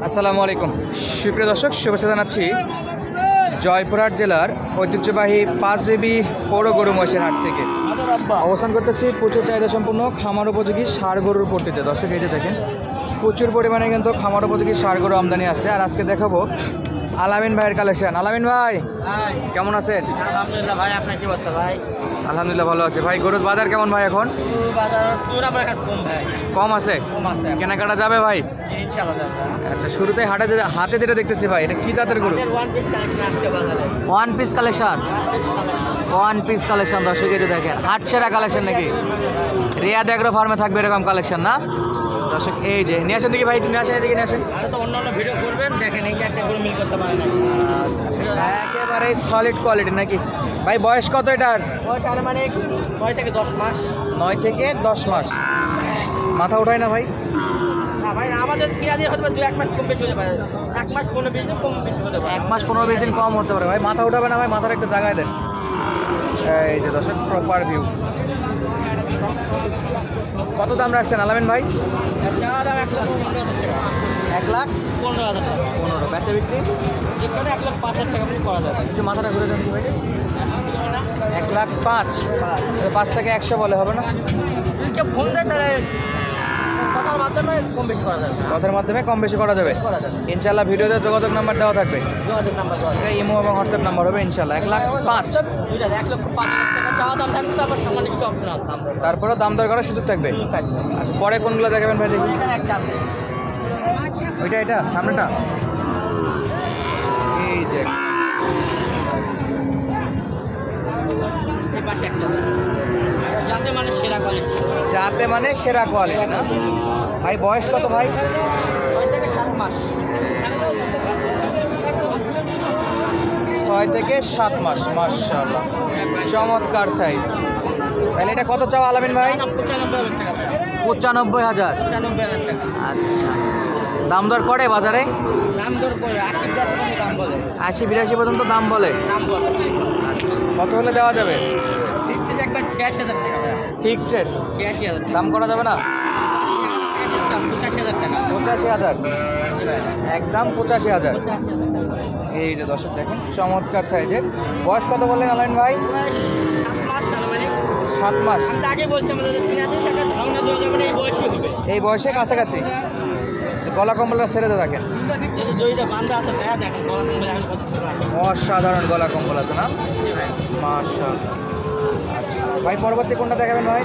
আসসালামু আলাইকুম সুপ্রিয় দর্শক, শুভেচ্ছা জানাচ্ছি জয়পুরহাট জেলার ঐতিহ্যবাহী 5 পৌর গরু মহিষের হাট থেকে। অবস্থান করতেছি প্রচুর চাহিদা সম্পন্ন খামার উপযোগী ষাঁড় গরুর পট্টিতে। দর্শক এই যে দেখেন প্রচুর পরিমাণে কিন্তু খামার উপযোগী ষাঁড় গরু আমদানি আছে। আর আজকে দেখাবো আলামিন ভাইয়ের কালেকশন। আলামিন ভাই কেমন আছেন? আলহামদুলিল্লাহ ভাই, আপনার কি অবস্থা ভাই? আলহামদুলিল্লাহ ভালো আছে ভাই। গরুর বাজার কেমন ভাই? এখন কম আছে, কেনাকাটা যাবে ভাই? আচ্ছা, শুরুতে হাতে যেটা দেখতেছি ভাই, এটা কি জাতের গরু? One piece collection. দর্শক এই যে দেখেন হাট সেরা কালেকশন নাকি? রিয়াদ এগ্রো ফার্মে থাকবে এরকম কালেকশন না? দর্শক এই যে নিয়ে আসেন দেখি ভাই, একটু নিয়ে আসেন, এদিকে নিয়ে আসেন। অন্যান্য ভিডিও করবেন, দেখেন এই একটা গরু মিল করতে পারে না, একেবারে সলিড কোয়ালিটি নাকি ভাই? বয়স কত এটার? বয়স আনুমানিক 9 থেকে 10 মাস। 9 থেকে 10 মাস। মাথা উঠায় না ভাই? ভাই আমাদের কিনা দিয়ে হতে পারে 2-1 মাস কম বেশি হতে পারে, 1 মাস 15-20 দিন কম বেশি হতে পারে। 1 মাস 15-20 দিন কম হতে পারে ভাই। মাথা উঠাবে না ভাই? মাথার একটু জায়গায় দেন। এই যে দর্শক প্রপার ভিউ। কত দাম রাখছেন আলামিন ভাই? চাওয়া দাম 1,15,000 টাকা। 1,15,000 টাকা। 15 বেচা বিক্রি যেখানে 1,05,000 টাকা করা যাবে। একটু মাথাটা ঘুরে দেন ভাই। 1,05,000 5 থেকে 100 বলে হবে না? ফোন দেয় তাহলে কথার মাধ্যমে কম বেশি করা যাবে। কথার মাধ্যমে কম বেশি করা যাবে ইনশাল্লাহ। ভিডিওতে যোগাযোগ নাম্বার দেওয়া থাকবে, যোগাযোগ নাম্বার ইমো এবং হোয়াটসঅ্যাপ নাম্বার হবে ইনশাল্লাহ। 1,05,000 1,05,000 টাকা চাওয়া দাম থাকবে, তারপর সামান্য কিছু অপশনাল দাম, তারপরে দাম দর করার সুযোগ থাকবে। আচ্ছা, পরে কোনগুলো দেখাবেন ভাই? দেখি ওইটা, এটা সামনেটা। এই যে এই পাশে একটা যাতে মানে সেরা কোয়ালিটি, যাতে মানে সেরা কোয়ালিটি না ভাই? বয়স কত ভাই? 6 থেকে 7 মাস। 6 থেকে 7 মাস, মাশাআল্লাহ চমৎকার সাইজ। তাহলে এটা কত চাও আলামিন ভাই? 95,000 টাকা। 95,000 টাকা। আচ্ছা, দাম দর করে বাজারে? দাম দর করে 80-82 দাম বলে, 80-82 পর্যন্ত দাম বলে। আচ্ছা, কত হলে দেওয়া যাবে? ফিক্সড একবার 86,000 টাকা। Fixed rate? 86,000 দাম করা যাবে না? 85,000 টাকা। 85,000 একদম 85,000। এই যে দর্শক দেখেন চমৎকার সাইজের। বয়স কত বললেন আলামিন ভাই? 7 মাস। আমি আগে বলছি আমাদের ধারণা দেওয়া যাবে না, এই বয়সে হবে, এই বয়সে কাছাকাছি। গলা কম্বলটা ছেড়ে দিয়ে রাখেন। অসাধারণ গলা কম্বল আছে না? মাশাআল্লাহ। আচ্ছা ভাই, পরবর্তী কোনটা দেখাবেন ভাই?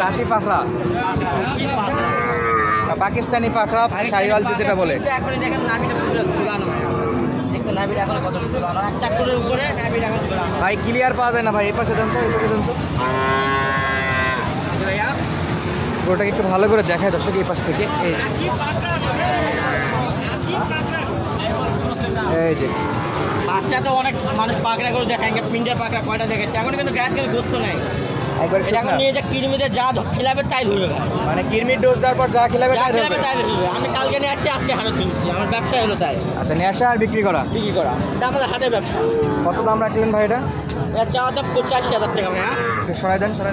রাতি পাখরা, পাকিস্তানি পাখরা, শাহিওয়াল যেটা বলে। ভাই ক্লিয়ার পাওয়া যায় না ভাই, এই পাশে দেন তো, এই পাশে দেন তো। ওটাকে একটু ভালো করে দেখায় দর্শক এই পাশ থেকে। এই যে বাচ্চা তো অনেক মানুষ পাকড়া করে দেখায়, পিন্ডের পাকড়া কয়টা দেখেছে, এখন কিন্তু গাছ কিন্তু গোস্ত নেই। একবার এখন নিয়ে যে কিরমিতে যা খিলাবে তাই ধরবে, মানে কিরমির ডোজ দেওয়ার পর যা খিলাবে তাই ধরবে। আমি কালকে নিয়ে আসছি, আজকে হাটে কিনছি, আমার ব্যবসা হলো তাই। আচ্ছা, নিয়ে আসা আর বিক্রি করা? এটা আমাদের হাটের ব্যবসা। কত দাম রাখলেন ভাই এটা? চাওয়া দাম 85,000 টাকা ভাইয়া। সরাই দেন। চাওয়া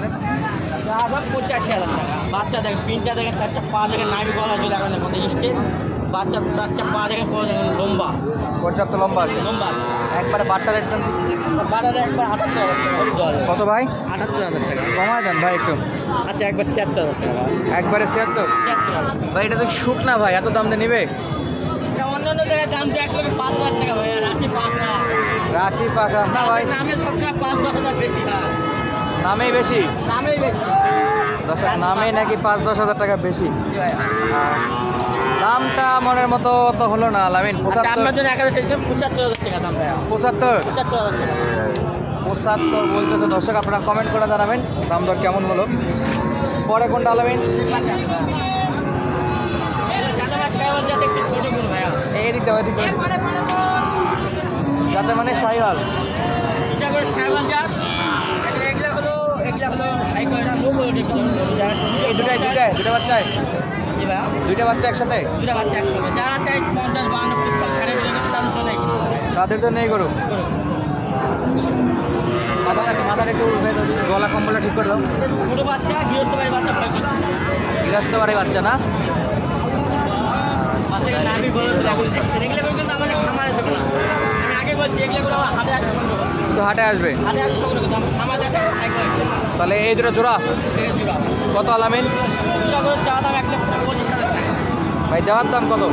দাম 85,000 টাকা। বাচ্চা দেখেন, পিনটা দেখেন, 4টা পা দেখেন, নাভি গলা চলে এখন দেখুন স্টেপ। বাচ্চা পা দেখেন, লম্বা, পর্যাপ্ত লম্বা আছে। একবারে বাট্টা রেট দেন। বাটারে একবার 78,000 টাকা। কত ভাই? 78,000 টাকা। কমায় দেন ভাই একটু। আচ্ছা, একবার 76,000 টাকা। একবারে 76? ভাই এটা তো শুক না ভাই, এত দাম দিয়ে নিবে? অন্যান্য জায়গায় দাম 1,05,000 টাকা ভাই। রাতি পাকড়া না ভাই, নামে সবসময় 5-10,000 বেশি হয়। নামেই বেশি? নামেই বেশি দর্শক, নামেই নাকি 5-10,000 টাকা বেশি। দামটা মনের মতো তো হলো না আলামিন। 75,000 টাকা দাম ভাই। 75,000 বলতেছে দর্শক। আপনারা কমেন্ট করে জানাবেন দাম দর কেমন হলো। পরে কোনটা আলামিন? এদিক দাও, এদিক দাও। যাতে মানে শাহিওয়াল, এটা করে শাহিওয়াল জাত। এগুলা হলো এই দুটা বাচ্চায়? জি ভাই, দুইটা বাচ্চা একসাথে? দুটা বাচ্চা একসাথে। যারা চাই 50-52 সাড়ে তাদের জন্য এই গরু। মাথার একটু গলা কম্বলটা ঠিক করে দাও। ছোটো বাচ্চা, গৃহস্থ বাড়ির বাচ্চা বৃহস্পতিবারে বাচ্চা না? বাচ্চাকে নাভি গলা দুধ এখন দেখছেন এগুলো কিন্তু আমাদের খামারে থাকে না। আমি আগে বলছি এগুলো হাটে আসে সংগ্রহ, শুধু হাটে আসবে। হাটে আসে সংগ্রহ কিন্তু আমার খামার আছে তাহলে এই দুটো জোড়া কত আলামিন? দুটা করে চা দাম 1,25,000 টাকা। ভাই দেওয়ার দাম কত?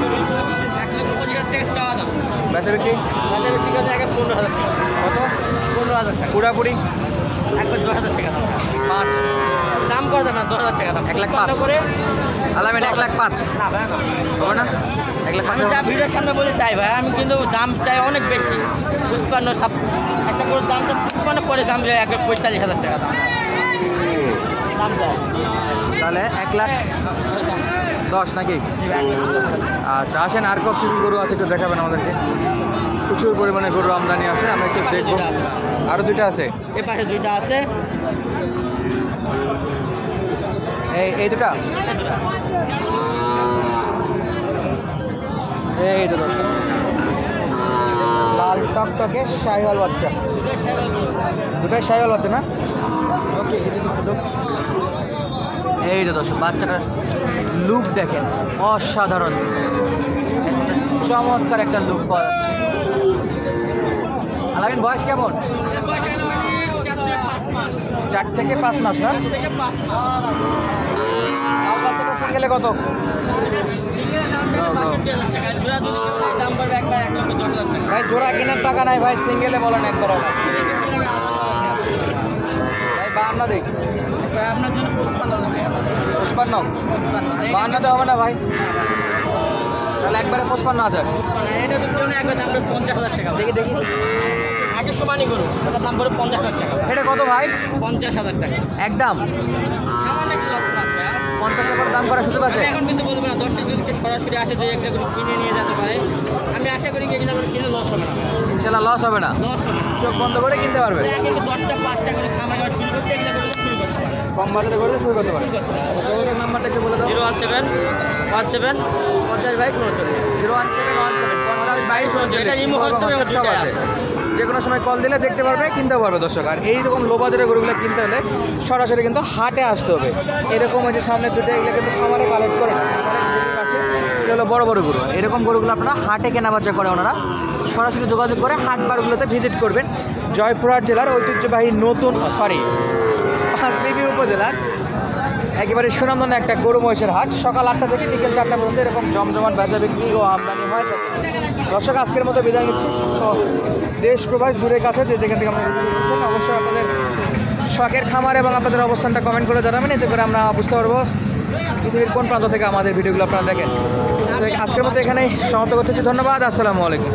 1,25,000 টাকা চা দাম। বেচা বিক্রি বাজারে বিক্রি করতে 15,000 টাকা। কত? 15,000 টাকা। পুরাপুরি 10,000 টাকা দাম। 5 দাম করে দেবেন 10,000 টাকা দাম। 1,05,000 করে আলামিন 1,05,000 না ভাই না। হবে না? আমি 1,05,000 যা ভিডিওর সামনে বলে চাই ভাই, আমি কিন্তু দাম চাই অনেক বেশি। 55 সব একটা করে দাম তো 55 পরে দাম যায় 1,45,000 টাকা দাম। দাম চাই তাহলে 1,10,000 নাকি? আচ্ছা আসেন, আর কি গরু আছে একটু দেখাবেন আমাদেরকে। প্রচুর পরিমাণে গরু আমদানি আছে, আমরা একটু দেখবো। আরও দুইটা আছে, এই পাশে দুইটা আছে। এই দুটা, এই দুটো লাল টকটকে শাহিওয়াল বাচ্চা, দুটাই শাহিওয়াল বাচ্চা না? ওকে, এই যে দর্শক বাচ্চাটার লুক দেখেন, অসাধারণ চমৎকার একটা লুক পাওয়া যাচ্ছে। আলামিন বয়স কেমন? 4 থেকে 5 মাস না? লাল বাচ্চাটা সিঙ্গেলে কত? ভাই জোড়া কেনার টাকা নাই ভাই, সিঙ্গেলে বলেন একবার। ভাই 52 দেখ আপনার জন্য 55, 52 হবে না ভাই? তাহলে একবারে 55,000। এটা তো কোনো একবার দাম 50,000 টাকা। দেখি দেখি, আগে সমানই করুন, এটার দাম পড়ে 50,000 টাকা। এটা কত ভাই? 50,000 টাকা। একদম সামান্য কি অপশন আছে ভাই? 50 করে দাম করার সুযোগ আছে? আমি এখন কিন্তু বলবো না, দর্শক যদি কেউ সরাসরি আসে দুই একটা করে কিনে নিয়ে যেতে পারে। আমি আশা করি কি এগুলো কিনে লস হবে না, ইনশাল্লাহ লস হবে না, লস হবে না। চোখ বন্ধ করে কিনতে পারবে। আগে 10টা 5টা করে খামার করা শুরু করতে এগুলো করে শুরু করতে পারে। কম বাজারে করে শুরু করতে পারে। যোগাযোগের নাম্বারটা একটু বলে দাও। 017 17 50 22 39। 01717 50 22 এটা ইমো হোয়াটসঅ্যাপ সব আছে, যে কোনো সময় কল দিলে দেখতে পারবে, কিনতে পারবে দর্শক। আর এইরকম লো বাজারের গরুগুলো কিনতে হলে সরাসরি কিন্তু হাটে আসতে হবে। এরকম ওই যে সামনে দুটো, এগুলো কিন্তু খামারে কালেক্ট করে না, খামারে গরুর কাছে এটা হলো বড় বড় গরু। এরকম গরুগুলো আপনারা হাটে কেনা বেচা করে ওনারা, সরাসরি যোগাযোগ করে হাট বারগুলোতে ভিজিট করবেন। জয়পুরহাট জেলার ঐতিহ্যবাহী পাঁচবিবি উপজেলার একেবারে সুনামধন্য একটা গরু মহিষের হাট। সকাল 8টা থেকে বিকেল 4টা পর্যন্ত এরকম জমজমাট বেচা বিক্রি ও আমদানি হয় থাকে। দর্শক আজকের মতো বিদায় নিচ্ছি। তো দেশ প্রবাস দূরে কাছে যে যেখান থেকে আমাদের ভিডিও দেখছেন, অবশ্যই আপনাদের শখের খামার এবং আপনাদের অবস্থানটা কমেন্ট করে জানাবেন, এতে করে আমরা বুঝতে পারবো পৃথিবীর কোন প্রান্ত থেকে আমাদের ভিডিওগুলো আপনারা দেখেন। তো আজকের মতো এখানেই সমাপ্ত করতেছি। ধন্যবাদ, আসসালামু আলাইকুম।